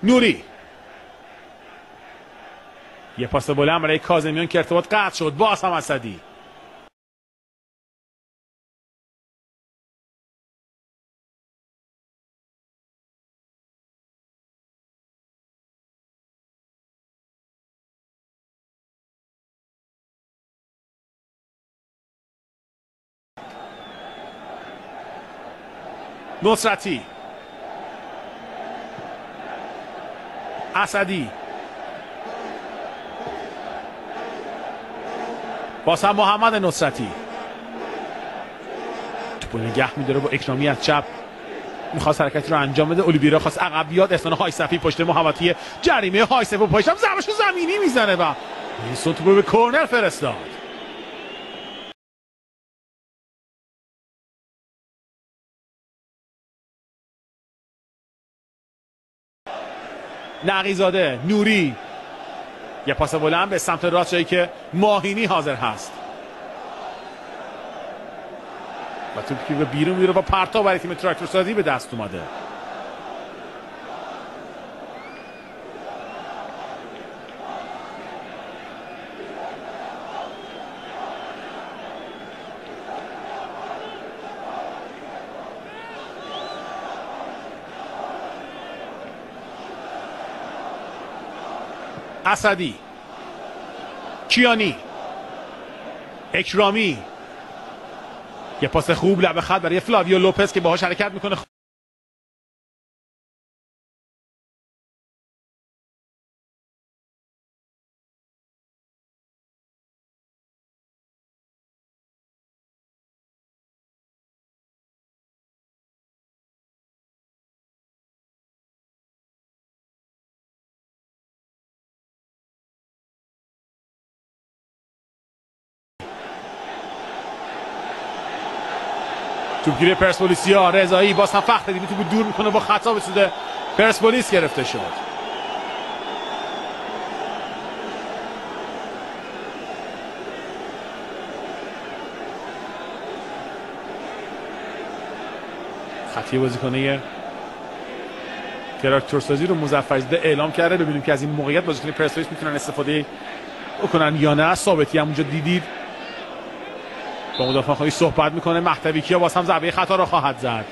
نوری، یه پاس بلند برای کاظمیان که ارتباط قطع شد. باز هم اسدی. نصرتی، اسدی، باز هم محمد نصرتی توپو نگه میداره با اکرامی از چپ، میخواست حرکتی رو انجام بده. اولیویرا خواست عقب بیاد. احسان هایصفی پشت محوطه جریمه. هایصفی پشتم ضربه‌شو زمینی میزنه و ویلسون توپو به کرنر فرستاد. نقی‌زاده، نوری، یه پاس بلند به سمت راست جایی که ماهینی حاضر هست و توپی که به بیرون میره با پرتاب برای تیم تراکتورسازی به دست اومده. اسدی، کیانی، اکرامی، یه پاس خوب لبه خط برای فلاویو لوپز که باهاش حرکت میکنه. توپگیری پرسپولیسیا، رضایی، باز هم فخردینی توپو دور میکنه با خطا به سود پرسپولیس گرفته شد. خطی بازیکنه تراکتورسازی رو مظفرزاده اعلام کرده. ببینیم که از این موقعیت بازیکن پرسپولیس میتونن استفاده بکنن یا نه. ثابتی همونجا دیدید با مدافع خواهی صحبت میکنه. مهدوی کیا باز هم ضربه خطا را خواهد زد.